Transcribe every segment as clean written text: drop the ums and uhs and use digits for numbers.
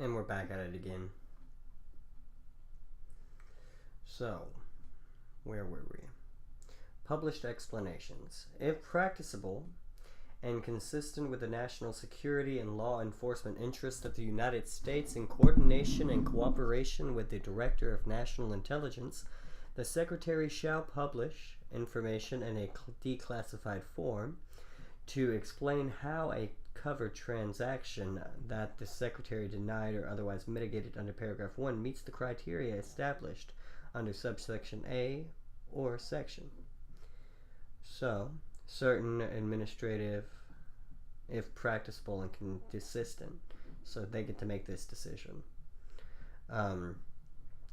And we're back at it again. So, where were we? Published explanations. If practicable and consistent with the national security and law enforcement interests of the United States in coordination and cooperation with the Director of National Intelligence, the Secretary shall publish information in a declassified form to explain how a covered transaction that the Secretary denied or otherwise mitigated under paragraph 1 meets the criteria established under subsection A or section. So, certain administrative, if practicable and consistent, so they get to make this decision. And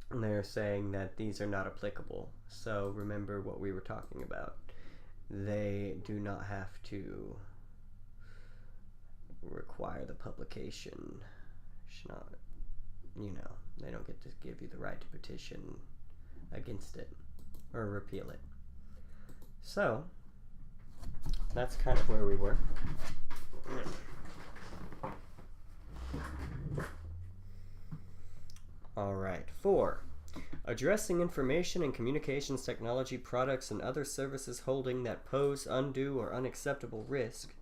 they're saying that these are not applicable. So remember what we were talking about. They do not have to require the publication. Should not, they don't get to give you the right to petition against it or repeal it. So that's kind of where we were. All right. 4. Addressing information and communications technology products and other services holding that pose undue or unacceptable risk.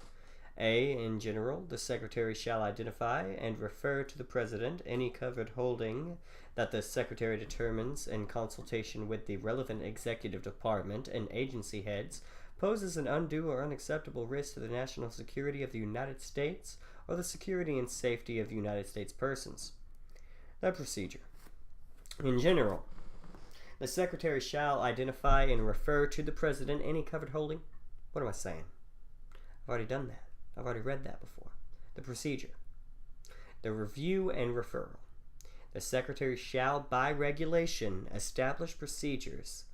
A. In general, the Secretary shall identify and refer to the President any covered holding that the Secretary determines in consultation with the relevant executive department and agency heads poses an undue or unacceptable risk to the national security of the United States or the security and safety of United States persons. The procedure. In general, the Secretary shall identify and refer to the President any covered holding. What am I saying? I've already done that. I've already read that before. The procedure. The review and referral. The Secretary shall, by regulation, establish procedures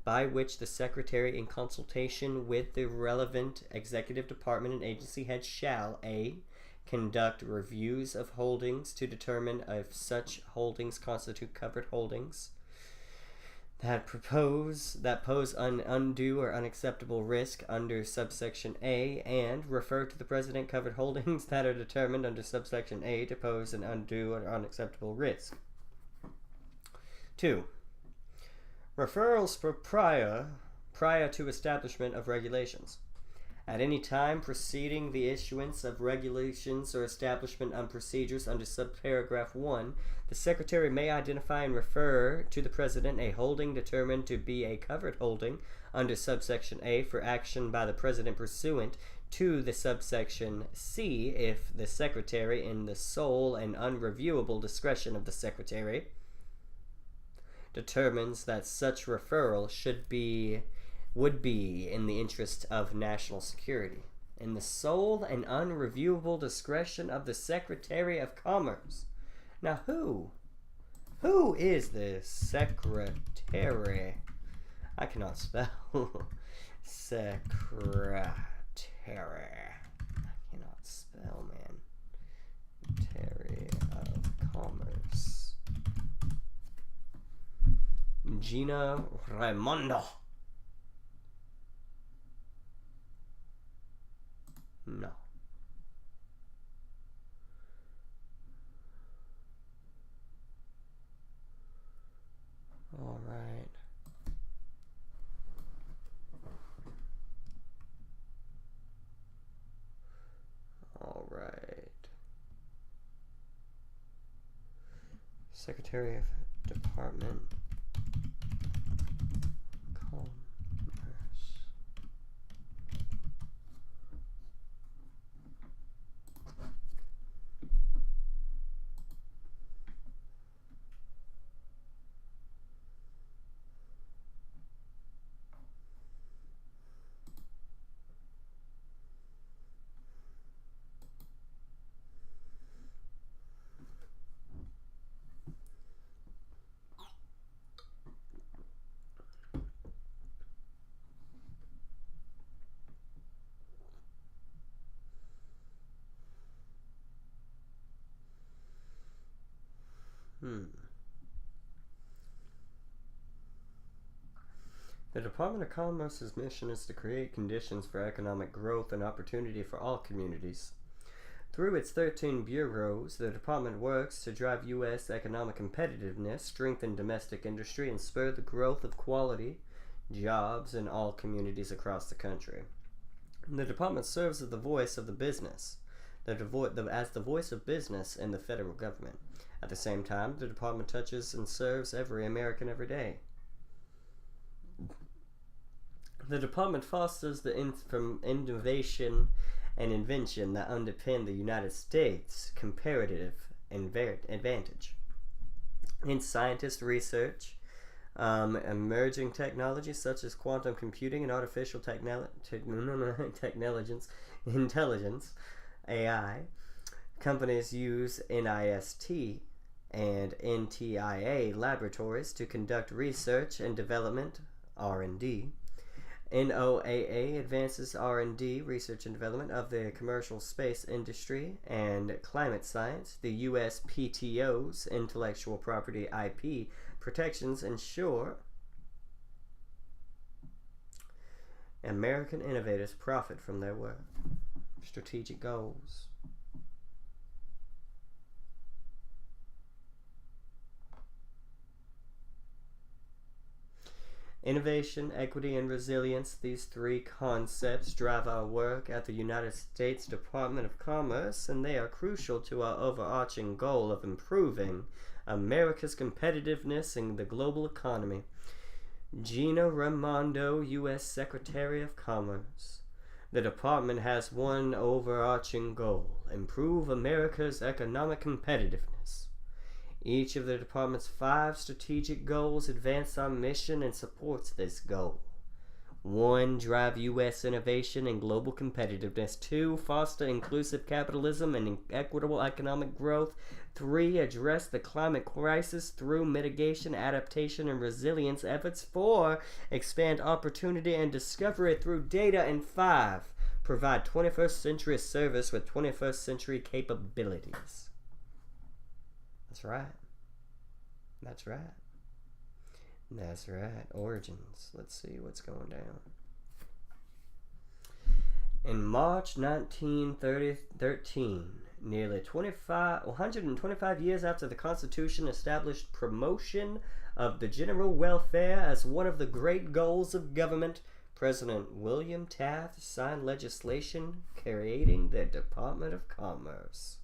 by which the Secretary, in consultation with the relevant executive department and agency heads, shall A. conduct reviews of holdings to determine if such holdings constitute covered holdings that pose an undue or unacceptable risk under subsection A, and refer to the President covered holdings that are determined under subsection A to pose an undue or unacceptable risk. 2. Referrals for prior to establishment of regulations. At any time preceding the issuance of regulations or establishment of procedures under subparagraph 1, the Secretary may identify and refer to the President a holding determined to be a covered holding under subsection A for action by the President pursuant to the subsection C if the Secretary, in the sole and unreviewable discretion of the Secretary, determines that such referral would be in the interest of national security. In the sole and unreviewable discretion of the Secretary of Commerce. Now who is the Secretary? I cannot spell Secretary. I cannot spell, man. Secretary of Commerce. Gina Raimondo. No. All right. All right. Secretary of Department. The Department of Commerce's mission is to create conditions for economic growth and opportunity for all communities through Through its 13 bureaus, the department works to drive U.S. economic competitiveness, strengthen domestic industry, and spur the growth of quality jobs in all communities across the country. The department serves as the voice of the business, as the voice of business in the federal government. At the same time, the department touches and serves every American every day. The department fosters the innovation and invention that underpin the United States' comparative advantage. In scientist research, emerging technologies such as quantum computing and artificial intelligence, AI, companies use NIST and NTIA laboratories to conduct research and development, R&D. NOAA advances R&D, research and development, of the commercial space industry and climate science. The USPTO's intellectual property IP protections ensure American innovators profit from their work. Strategic goals. Innovation, equity, and resilience, these three concepts drive our work at the United States Department of Commerce, and they are crucial to our overarching goal of improving America's competitiveness in the global economy. Gina Raimondo, U.S. Secretary of Commerce. The department has one overarching goal: improve America's economic competitiveness. Each of the department's 5 strategic goals advance our mission and supports this goal. 1. Drive U.S. innovation and global competitiveness. 2. Foster inclusive capitalism and equitable economic growth. 3. Address the climate crisis through mitigation, adaptation, and resilience efforts. 4. Expand opportunity and discovery through data. And 5. Provide 21st century service with 21st century capabilities. That's right. That's right. That's right. Origins. Let's see what's going down. In March 1913, nearly 125 years after the Constitution established promotion of the general welfare as one of the great goals of government, President William Taft signed legislation creating the Department of Commerce.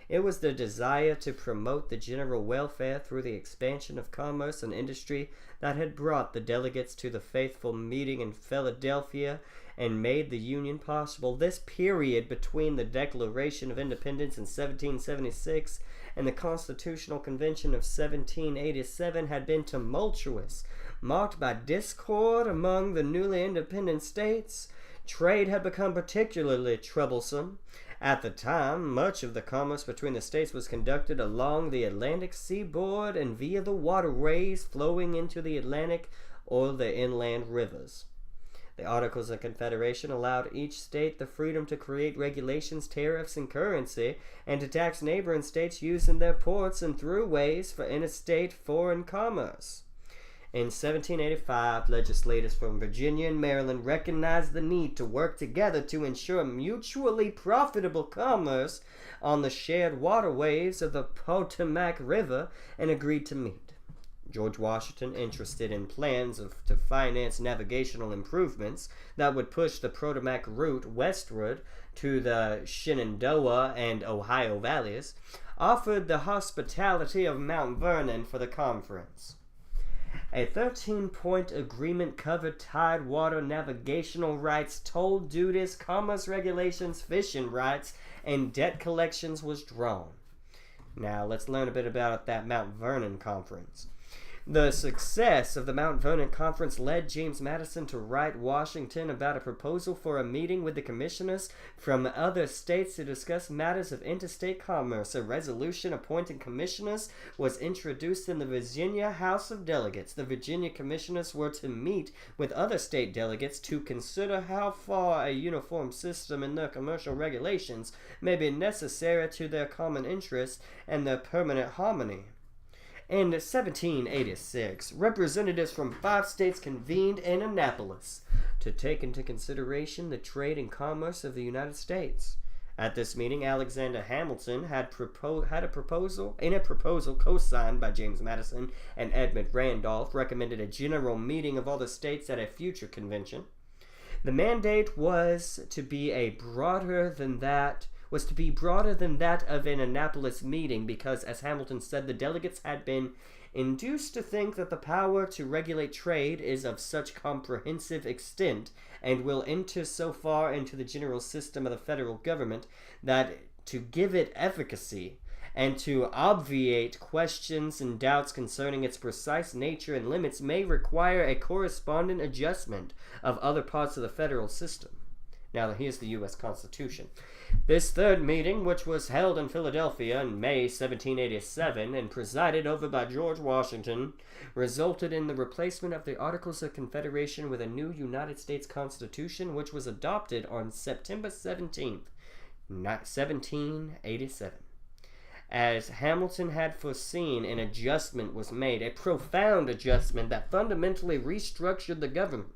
It was the desire to promote the general welfare through the expansion of commerce and industry that had brought the delegates to the faithful meeting in Philadelphia and made the Union possible. This period between the Declaration of Independence in 1776 and the Constitutional Convention of 1787 had been tumultuous, marked by discord among the newly independent states. Trade had become particularly troublesome. At the time, much of the commerce between the states was conducted along the Atlantic seaboard and via the waterways flowing into the Atlantic or the inland rivers. The Articles of Confederation allowed each state the freedom to create regulations, tariffs, and currency, and to tax neighboring states using their ports and throughways for interstate foreign commerce. In 1785, legislators from Virginia and Maryland recognized the need to work together to ensure mutually profitable commerce on the shared waterways of the Potomac River and agreed to meet. George Washington, interested in plans to finance navigational improvements that would push the Potomac route westward to the Shenandoah and Ohio valleys, offered the hospitality of Mount Vernon for the conference. A 13-point agreement covered tidewater navigational rights, toll duties, commerce regulations, fishing rights, and debt collections was drawn. Now, let's learn a bit about that Mount Vernon Conference. The success of the Mount Vernon Conference led James Madison to write Washington about a proposal for a meeting with the commissioners from other states to discuss matters of interstate commerce. A resolution appointing commissioners was introduced in the Virginia House of Delegates. The Virginia commissioners were to meet with other state delegates to consider how far a uniform system in their commercial regulations may be necessary to their common interest and their permanent harmony. In 1786, representatives from 5 states convened in Annapolis to take into consideration the trade and commerce of the United States. At this meeting, Alexander Hamilton had a proposal co-signed by James Madison and Edmund Randolph, recommended a general meeting of all the states at a future convention. The mandate was to be broader than that of an Annapolis meeting because, as Hamilton said, the delegates had been induced to think that the power to regulate trade is of such comprehensive extent and will enter so far into the general system of the federal government that to give it efficacy and to obviate questions and doubts concerning its precise nature and limits may require a correspondent adjustment of other parts of the federal system. Now, here's the U.S. Constitution. This third meeting, which was held in Philadelphia in May 1787 and presided over by George Washington, resulted in the replacement of the Articles of Confederation with a new United States Constitution, which was adopted on September 17th, 1787. As Hamilton had foreseen, an adjustment was made, a profound adjustment that fundamentally restructured the government.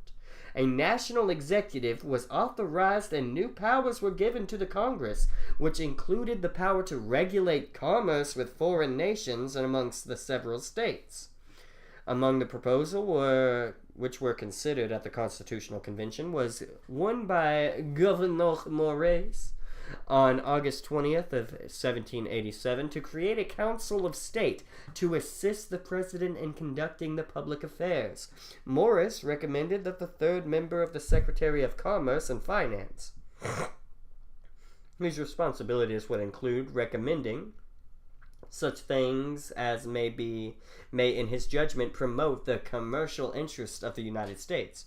A national executive was authorized and new powers were given to the Congress, which included the power to regulate commerce with foreign nations and amongst the several states. Among the proposals which were considered at the Constitutional Convention was one by Governor Morris on August 20th of 1787 to create a Council of State to assist the President in conducting the public affairs. Morris recommended that the third member of the Secretary of Commerce and Finance, whose responsibilities would include recommending such things as may in his judgment promote the commercial interests of the United States.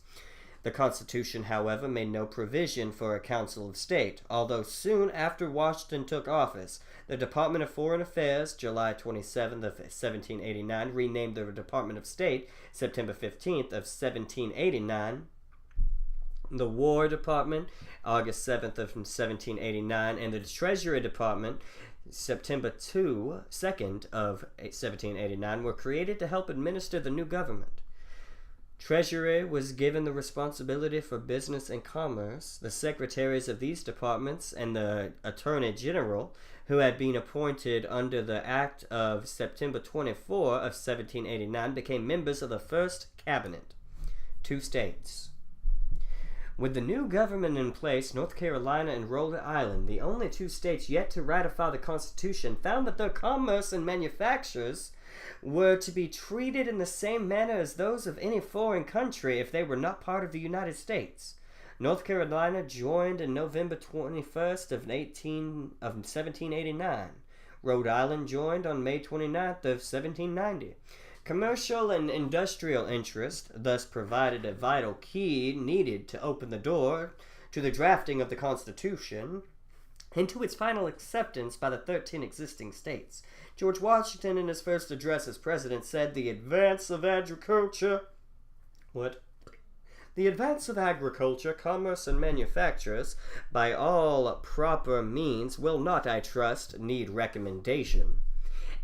The Constitution, however, made no provision for a Council of State, although soon after Washington took office, the Department of Foreign Affairs, July 27th of 1789, renamed the Department of State, September 15th of 1789, the War Department, August 7th of 1789, and the Treasury Department, September 2nd of 1789, were created to help administer the new government. Treasury was given the responsibility for business and commerce. The secretaries of these departments and the Attorney General, who had been appointed under the Act of September 24 of 1789, became members of the first cabinet. 2 states. With the new government in place, North Carolina and Rhode Island, the only 2 states yet to ratify the Constitution, found that their commerce and manufactures were to be treated in the same manner as those of any foreign country if they were not part of the United States. North Carolina joined on November 21st of 1789. Rhode Island joined on May 29th of 1790. Commercial and industrial interest thus provided a vital key needed to open the door to the drafting of the Constitution and to its final acceptance by the 13 existing states. George Washington, in his first address as president, said, The advance of agriculture, commerce, and manufactures, by all proper means, will not, I trust, need recommendation.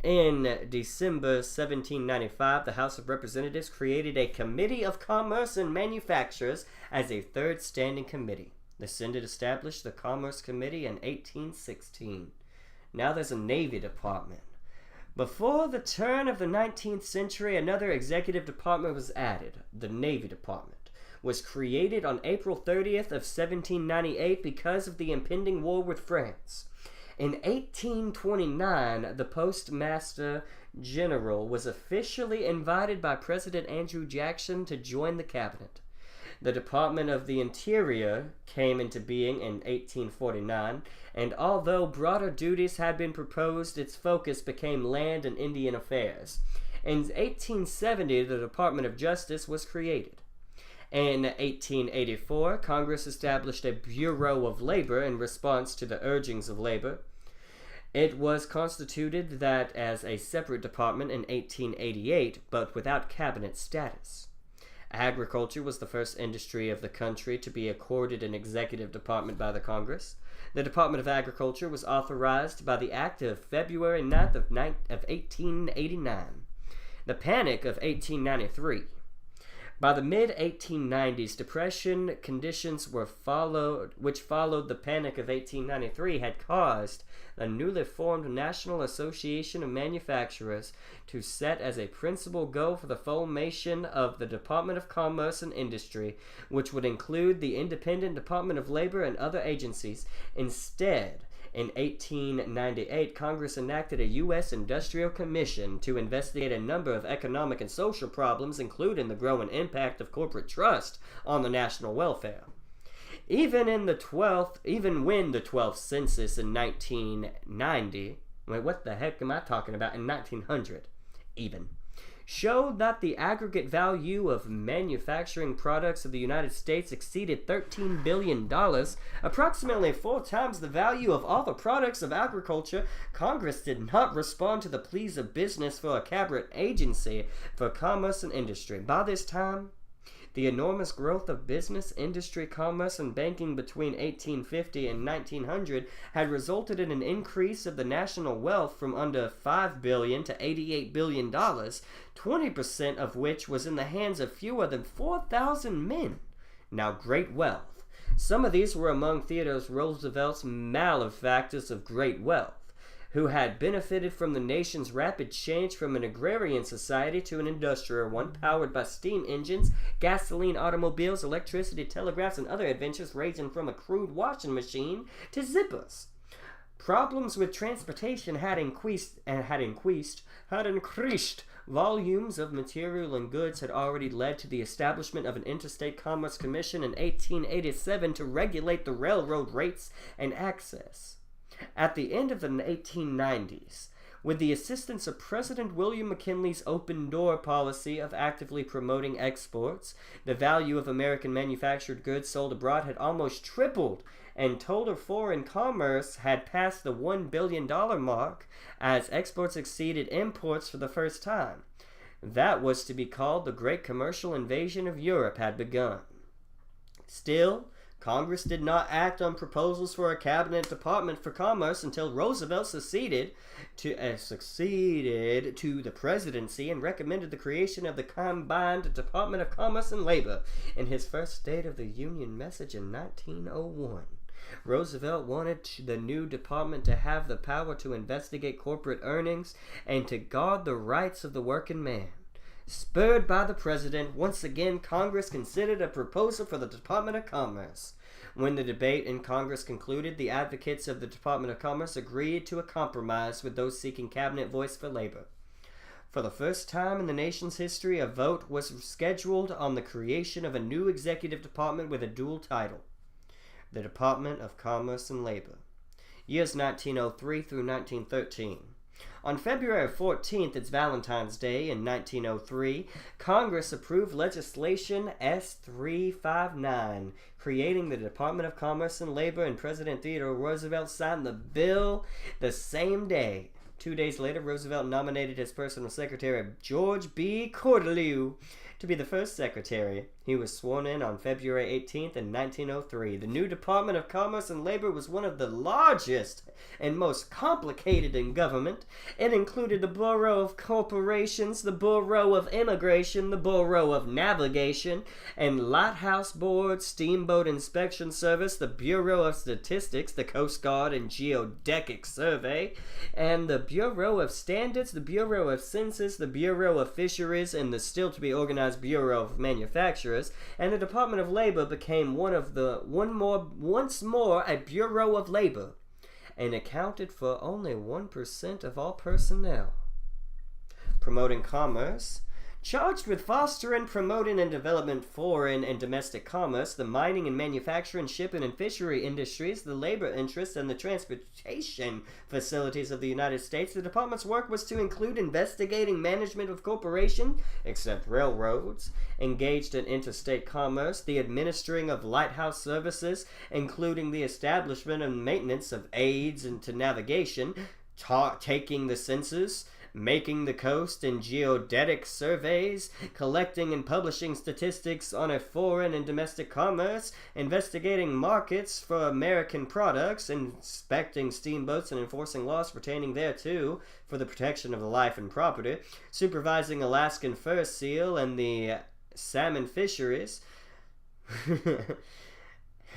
In December 1795, the House of Representatives created a Committee of Commerce and Manufactures as a third standing committee. The Senate established the Commerce Committee in 1816. Now there's a Navy Department. Before the turn of the 19th century, another executive department was added. The Navy Department was created on April 30th of 1798 because of the impending war with France. In 1829, the Postmaster General was officially invited by President Andrew Jackson to join the cabinet. The Department of the Interior came into being in 1849, and although broader duties had been proposed, its focus became land and Indian affairs. In 1870, the Department of Justice was created. In 1884, Congress established a Bureau of Labor in response to the urgings of labor. It was constituted that as a separate department in 1888, but without cabinet status. Agriculture was the first industry of the country to be accorded an executive department by the Congress. The Department of Agriculture was authorized by the Act of February 9th of 1889. The Panic of 1893 By the mid-1890s, depression conditions which followed the Panic of 1893, had caused the newly formed National Association of Manufacturers to set as a principal goal for the formation of the Department of Commerce and Industry, which would include the independent Department of Labor and other agencies. Instead, in 1898, Congress enacted a U.S. Industrial Commission to investigate a number of economic and social problems, including the growing impact of corporate trust on the national welfare. Even when the 12th census in 1990, wait, what the heck am I talking about? In 1900, showed that the aggregate value of manufacturing products of the United States exceeded $13 billion, approximately 4 times the value of all the products of agriculture. Congress did not respond to the pleas of business for a cabinet agency for commerce and industry. By this time, the enormous growth of business, industry, commerce, and banking between 1850 and 1900 had resulted in an increase of the national wealth from under $5 billion to $88 billion, 20% of which was in the hands of fewer than 4,000 men. Now, great wealth. Some of these were among Theodore Roosevelt's malefactors of great wealth, who had benefited from the nation's rapid change from an agrarian society to an industrial one, powered by steam engines, gasoline automobiles, electricity, telegraphs, and other adventures ranging from a crude washing machine to zippers. Problems with transportation had increased. Volumes of material and goods had already led to the establishment of an Interstate Commerce Commission in 1887 to regulate the railroad rates and access. At the end of the 1890s, with the assistance of President William McKinley's open-door policy of actively promoting exports, the value of American manufactured goods sold abroad had almost tripled, and total foreign commerce had passed the $1 billion mark as exports exceeded imports for the first time. That was to be called the Great Commercial Invasion of Europe had begun. Still, Congress did not act on proposals for a cabinet department for commerce until Roosevelt succeeded to the presidency and recommended the creation of the combined Department of Commerce and Labor in his first State of the Union message in 1901. Roosevelt wanted the new department to have the power to investigate corporate earnings and to guard the rights of the working man. Spurred by the president, once again Congress considered a proposal for the Department of Commerce. When the debate in Congress concluded, the advocates of the Department of Commerce agreed to a compromise with those seeking cabinet voice for labor. For the first time in the nation's history, a vote was scheduled on the creation of a new executive department with a dual title, the Department of Commerce and Labor. Years 1903 through 1913. On February 14th, it's Valentine's Day in 1903, Congress approved legislation S-359, creating the Department of Commerce and Labor, and President Theodore Roosevelt signed the bill the same day. 2 days later, Roosevelt nominated his personal secretary, George B. Cortelyou, to be the first secretary. He was sworn in on February 18th in 1903. The new Department of Commerce and Labor was one of the largest and most complicated in government. It included the Bureau of Corporations, the Bureau of Immigration, the Bureau of Navigation, and Lighthouse Board, Steamboat Inspection Service, the Bureau of Statistics, the Coast Guard and Geodetic Survey, and the Bureau of Standards, the Bureau of Census, the Bureau of Fisheries, and the still-to-be-organized Bureau of Manufacturers. And the Department of Labor became once more a Bureau of Labor, and accounted for only 1% of all personnel. Promoting commerce. Charged with fostering, promoting, and developing foreign and domestic commerce, the mining and manufacturing, shipping and fishery industries, the labor interests, and the transportation facilities of the United States, the department's work was to include investigating management of corporations, except railroads, engaged in interstate commerce, the administering of lighthouse services, including the establishment and maintenance of aids to navigation, taking the census, making the coast and geodetic surveys, collecting and publishing statistics on a foreign and domestic commerce, investigating markets for American products, inspecting steamboats and enforcing laws pertaining thereto for the protection of the life and property, supervising Alaskan fur seal and the salmon fisheries,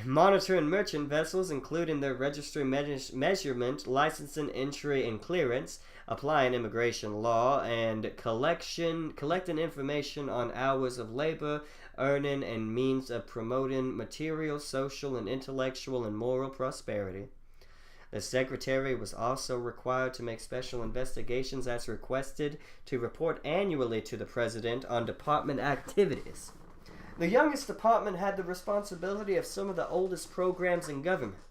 monitoring merchant vessels, including their registry measurement, licensing, entry, and clearance, applying immigration law, and collecting information on hours of labor, earning, and means of promoting material, social, and intellectual and moral prosperity. The Secretary was also required to make special investigations as requested to report annually to the President on department activities. The youngest department had the responsibility of some of the oldest programs in government.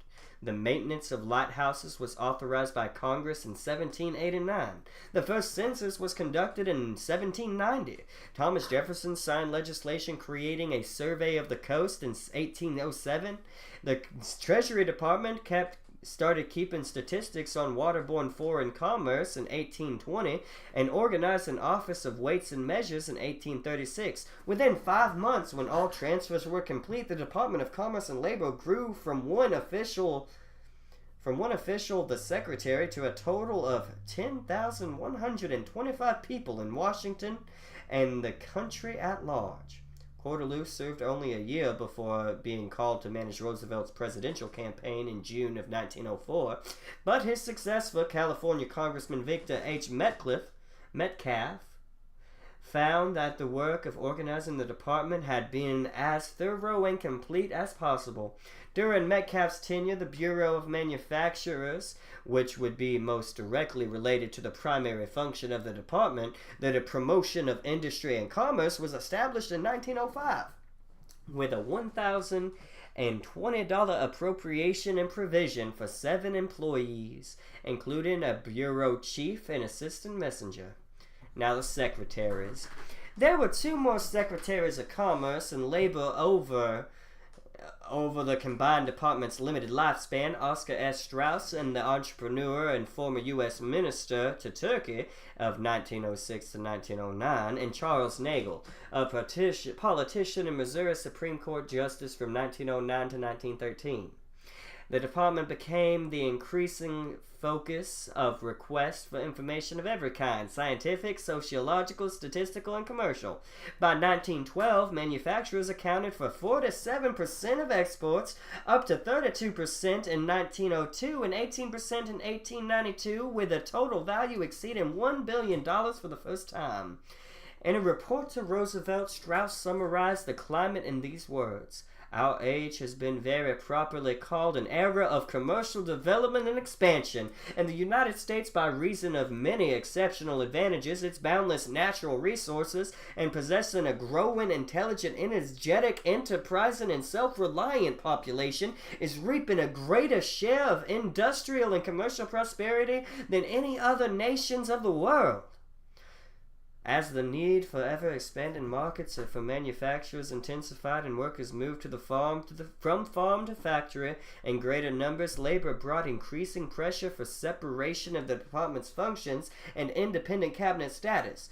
The maintenance of lighthouses was authorized by Congress in 1789. The first census was conducted in 1790. Thomas Jefferson signed legislation creating a survey of the coast in 1807. The Treasury Department started keeping statistics on waterborne foreign commerce in 1820 and organized an Office of Weights and Measures in 1836. Within 5 months, when all transfers were complete, the Department of Commerce and Labor grew from one official, the Secretary, to a total of 10,125 people in Washington and the country at large. Cortelyou served only a year before being called to manage Roosevelt's presidential campaign in June of 1904, but his successor, California Congressman Victor H. Metcalf, found that the work of organizing the department had been as thorough and complete as possible. During Metcalf's tenure, the Bureau of Manufacturers, which would be most directly related to the primary function of the department, the promotion of industry and commerce, was established in 1905 with a $1,020 appropriation and provision for 7 employees, including a bureau chief and assistant messenger. Now the secretaries. There were 2 more secretaries of commerce and labor over the combined department's limited lifespan: Oscar S. Strauss, and the entrepreneur and former U.S. Minister to Turkey of 1906 to 1909, and Charles Nagel, a politician and Missouri Supreme Court Justice from 1909 to 1913. The department became the increasing focus of requests for information of every kind: scientific, sociological, statistical, and commercial. By 1912, manufacturers accounted for 47% of exports, up to 32% in 1902 and 18% in 1892, with a total value exceeding $1 billion for the first time. In a report to Roosevelt, Strauss summarized the climate in these words: "Our age has been very properly called an era of commercial development and expansion, and the United States, by reason of many exceptional advantages, its boundless natural resources, and possessing a growing, intelligent, energetic, enterprising, and self-reliant population, is reaping a greater share of industrial and commercial prosperity than any other nations of the world. As the need for ever-expanding markets for manufacturers intensified and workers moved from farm to factory in greater numbers, labor brought increasing pressure for separation of the department's functions and independent cabinet status.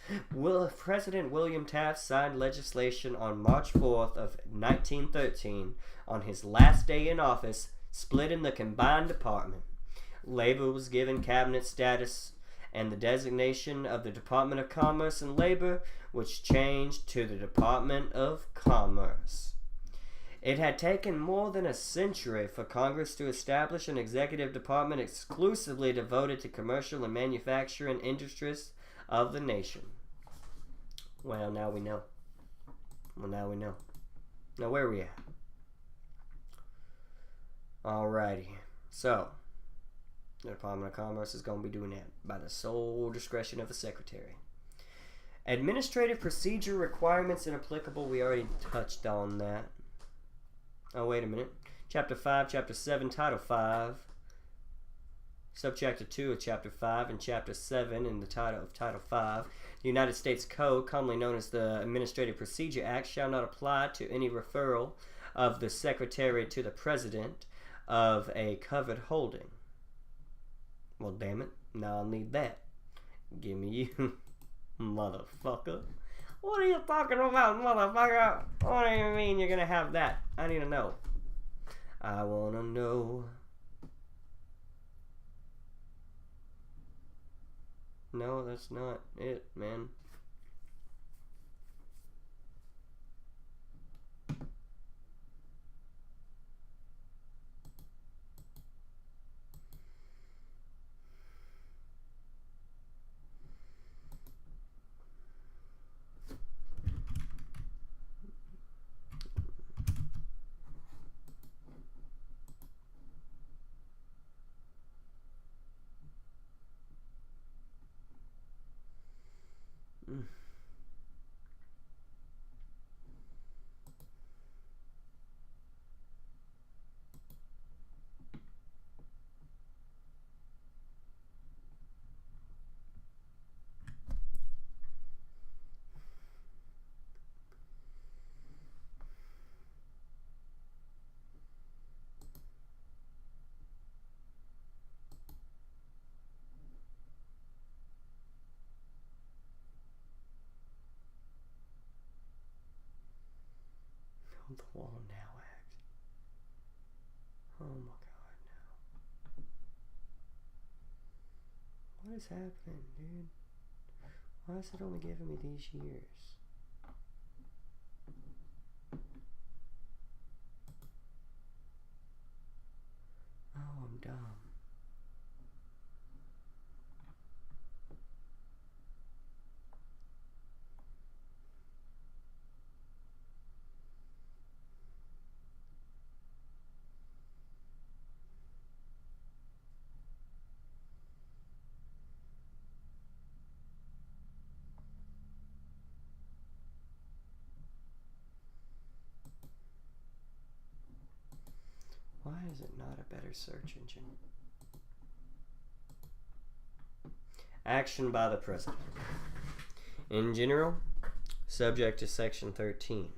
President William Taft signed legislation on March 4th of 1913, on his last day in office, splitting the combined department. Labor was given cabinet status and the designation of the Department of Commerce and Labor, which changed to the Department of Commerce. It had taken more than a century for Congress to establish an executive department exclusively devoted to commercial and manufacturing industries of the nation. Well, now we know. Now where are we at? Alrighty. So, the Department of Commerce is going to be doing that by the sole discretion of the Secretary. Administrative procedure requirements and applicable. We already touched on that. Oh, wait a minute. Chapter 5, Chapter 7, Title 5. Subchapter 2 of Chapter 5 and Chapter 7 in the title of Title 5. The United States Code, commonly known as the Administrative Procedure Act, shall not apply to any referral of the Secretary to the President of a covered holding. Well, damn it. Now I'll need that. Give me you, motherfucker. What are you talking about, motherfucker? What do you mean you're gonna have that? I need to know. I wanna know. No, that's not it, man. The Wall Now Act. Oh my God, no. What is happening, dude? Why is it only giving me these years? Oh, I'm dumb. Why is it not a better search engine? Action by the President. In general, subject to Section 13.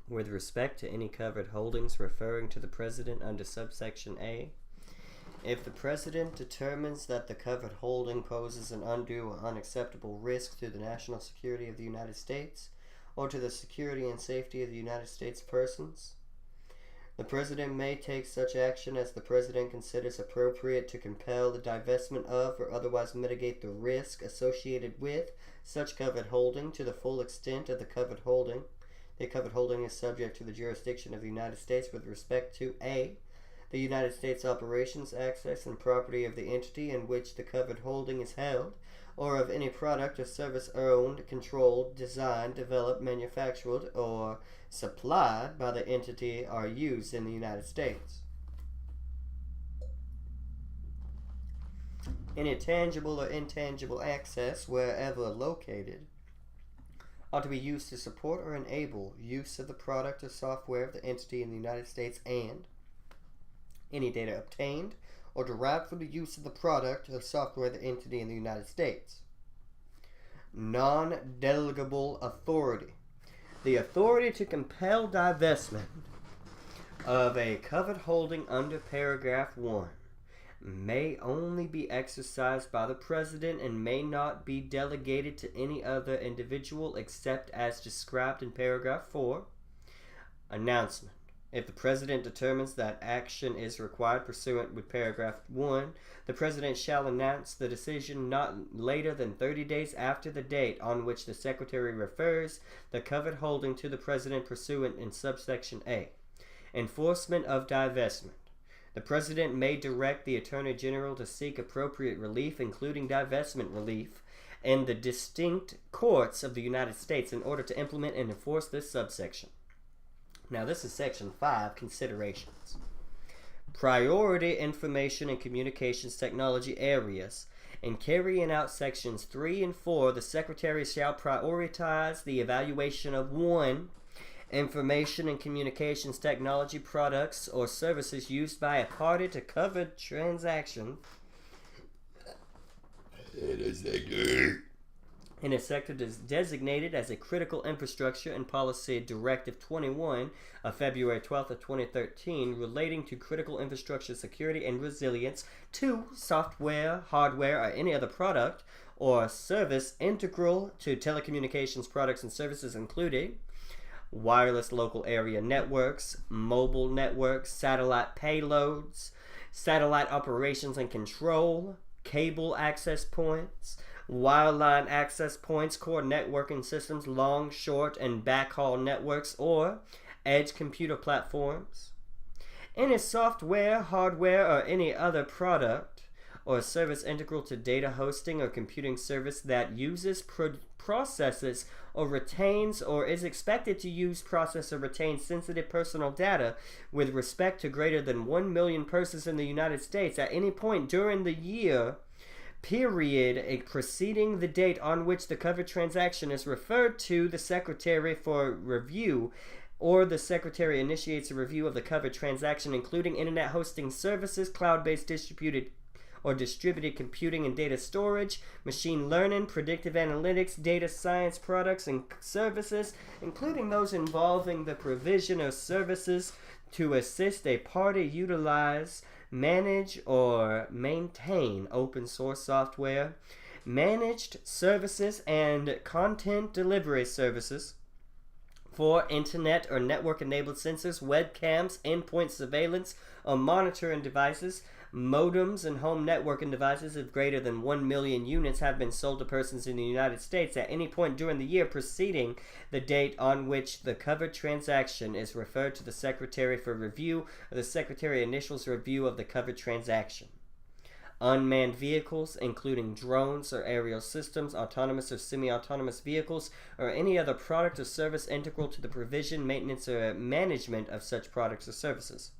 With respect to any covered holdings referring to the President under subsection A, if the President determines that the covered holding poses an undue or unacceptable risk to the national security of the United States or to the security and safety of the United States persons, the President may take such action as the President considers appropriate to compel the divestment of or otherwise mitigate the risk associated with such covered holding to the full extent of the covered holding. The covered holding is subject to the jurisdiction of the United States with respect to A, the United States operations, access, and property of the entity in which the covered holding is held, or of any product or service owned, controlled, designed, developed, manufactured, or supplied by the entity or used in the United States. Any tangible or intangible access, wherever located, ought to be used to support or enable use of the product or software of the entity in the United States, and any data obtained or derived from the use of the product or software of the entity in the United States. Non-delegable authority. The authority to compel divestment of a covered holding under paragraph 1 may only be exercised by the President and may not be delegated to any other individual except as described in paragraph 4. Announcement. If the President determines that action is required pursuant with paragraph 1, the President shall announce the decision not later than 30 days after the date on which the Secretary refers the covered holding to the President pursuant in subsection A. Enforcement of divestment. The President may direct the Attorney General to seek appropriate relief, including divestment relief, in the distinct courts of the United States in order to implement and enforce this subsection. Now, this is Section 5, Considerations. Priority information and communications technology areas. In carrying out Sections 3 and 4, the Secretary shall prioritize the evaluation of 1. Information and communications technology products or services used by a party to covered transaction in a sector designated as a critical infrastructure in Policy Directive 21 of February 12th of 2013 relating to critical infrastructure security and resilience. 2. Software, hardware, or any other product or service integral to telecommunications products and services including wireless local area networks, mobile networks, satellite payloads, satellite operations and control, cable access points, wireline access points, core networking systems, long, short, and backhaul networks, or edge computer platforms. Any software, hardware, or any other product or service integral to data hosting or computing service that uses, processes, or retains or is expected to use, process, or retain sensitive personal data with respect to greater than 1 million persons in the United States at any point during the year period preceding the date on which the covered transaction is referred to the Secretary for review, or the Secretary initiates a review of the covered transaction, including internet hosting services, cloud-based distributed computing and data storage, machine learning, predictive analytics, data science products and services, including those involving the provision of services to assist a party utilize, manage, or maintain open source software, managed services, and content delivery services for internet or network-enabled sensors, webcams, endpoint surveillance, or monitoring devices. Modems and home networking devices of greater than 1 million units have been sold to persons in the United States at any point during the year preceding the date on which the covered transaction is referred to the Secretary for review, or the Secretary initials review of the covered transaction. Unmanned vehicles, including drones or aerial systems, autonomous or semi-autonomous vehicles, or any other product or service integral to the provision, maintenance, or management of such products or services.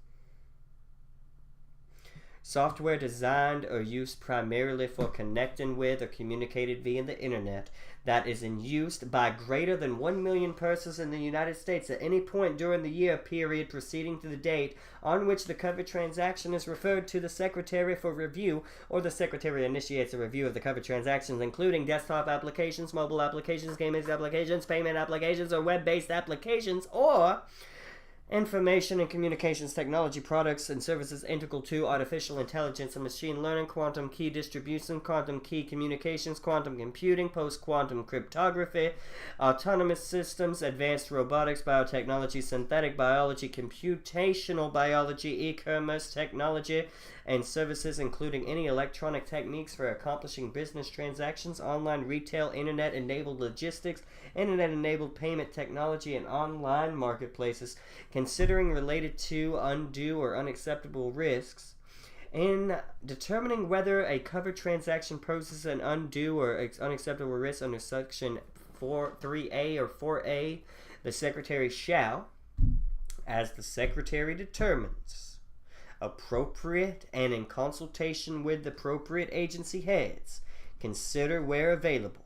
Software designed or used primarily for connecting with or communicated via the internet that is in use by greater than 1 million persons in the United States at any point during the year period preceding to the date on which the covered transaction is referred to the Secretary for review, or the Secretary initiates a review of the covered transactions, including desktop applications, mobile applications, game-based applications, payment applications, or web-based applications, or information and communications technology products and services integral to artificial intelligence and machine learning, quantum key distribution, quantum key communications, quantum computing, post-quantum cryptography, autonomous systems, advanced robotics, biotechnology, synthetic biology, computational biology, e-commerce technology, and services including any electronic techniques for accomplishing business transactions, online retail, internet-enabled logistics, internet-enabled payment technology, and online marketplaces, considering related to undue or unacceptable risks. In determining whether a covered transaction poses an undue or unacceptable risk under Section 3A or 4A, the Secretary shall, as the Secretary determines appropriate and in consultation with the appropriate agency heads, consider where available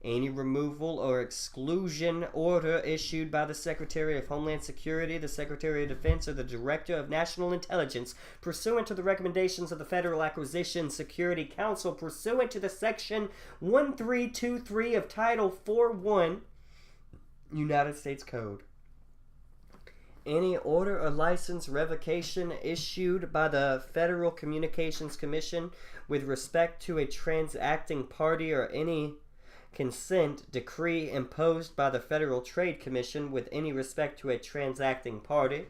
any removal or exclusion order issued by the Secretary of Homeland Security, the Secretary of Defense, or the Director of National Intelligence pursuant to the recommendations of the Federal Acquisition Security Council pursuant to the Section 1323 of Title 41 United States Code. Any order or license revocation issued by the Federal Communications Commission with respect to a transacting party, or any consent decree imposed by the Federal Trade Commission with any respect to a transacting party,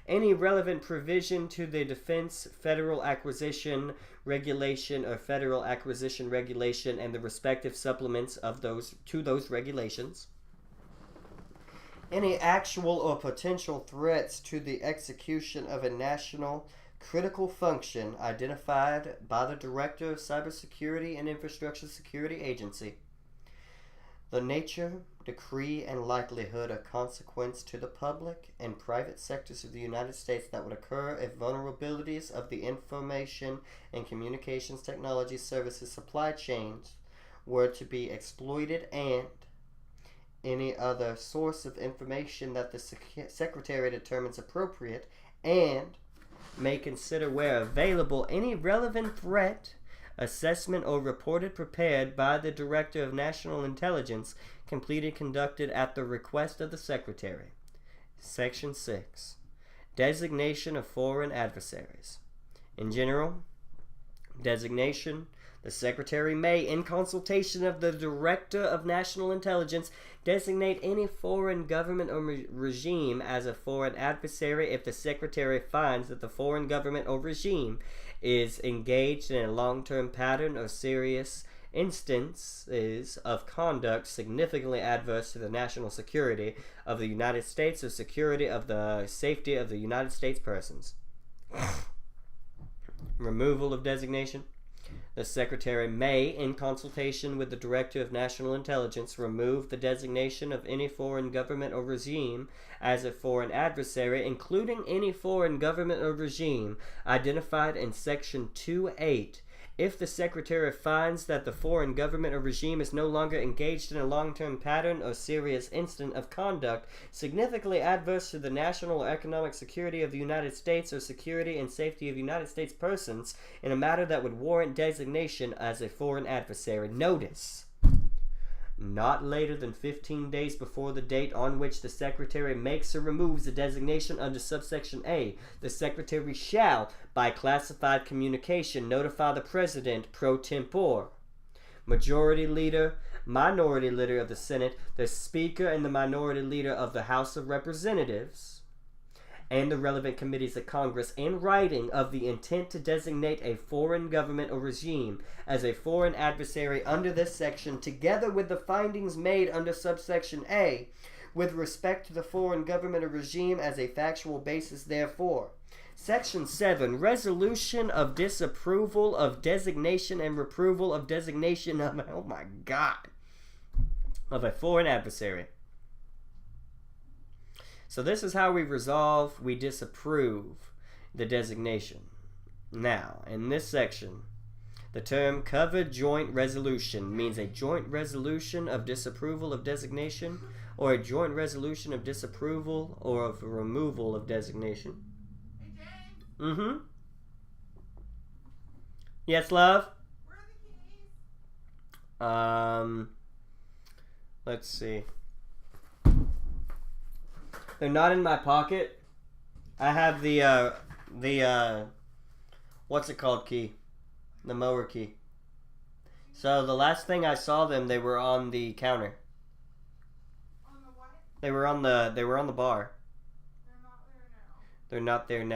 any relevant provision to the Defense Federal Acquisition Regulation or Federal Acquisition Regulation and the respective supplements of those regulations, any actual or potential threats to the execution of a national critical function identified by the Director of Cybersecurity and Infrastructure Security Agency, the nature, decree, and likelihood of consequence to the public and private sectors of the United States that would occur if vulnerabilities of the information and communications technology services supply chains were to be exploited, and any other source of information that the Secretary determines appropriate, and may consider where available any relevant threat, assessment, or reported prepared by the Director of National Intelligence, completed, conducted at the request of the Secretary. Section 6. Designation of foreign adversaries. In general, designation. The Secretary may, in consultation of the Director of National Intelligence, designate any foreign government or regime as a foreign adversary if the Secretary finds that the foreign government or regime is engaged in a long-term pattern or serious instances of conduct significantly adverse to the national security of the United States or security of the safety of the United States persons. Removal of designation. The Secretary may, in consultation with the Director of National Intelligence, remove the designation of any foreign government or regime as a foreign adversary, including any foreign government or regime identified in Section 2.8, If the Secretary finds that the foreign government or regime is no longer engaged in a long-term pattern or serious incident of conduct significantly adverse to the national or economic security of the United States or security and safety of United States persons in a matter that would warrant designation as a foreign adversary. Notice, not later than 15 days before the date on which the Secretary makes or removes the designation under subsection A, the Secretary shall, by classified communication, notify the President pro tempore, Majority Leader, Minority Leader of the Senate, the Speaker and the Minority Leader of the House of Representatives, and the relevant committees of Congress in writing of the intent to designate a foreign government or regime as a foreign adversary under this section, together with the findings made under subsection A with respect to the foreign government or regime as a factual basis therefore. Section 7. Resolution of disapproval of designation and reproval of designation of, oh my God, of a foreign adversary. So this is how we disapprove the designation. Now, in this section, the term covered joint resolution means a joint resolution of disapproval of designation or a joint resolution of disapproval or of removal of designation. Hey, James. Mm-hmm. Yes, love? Where are the keys? Let's see. They're not in my pocket. I have the what's it called key? The mower key. So the last thing I saw them, they were on the counter. On the what? They were on the bar. They're not there now. They're not there now.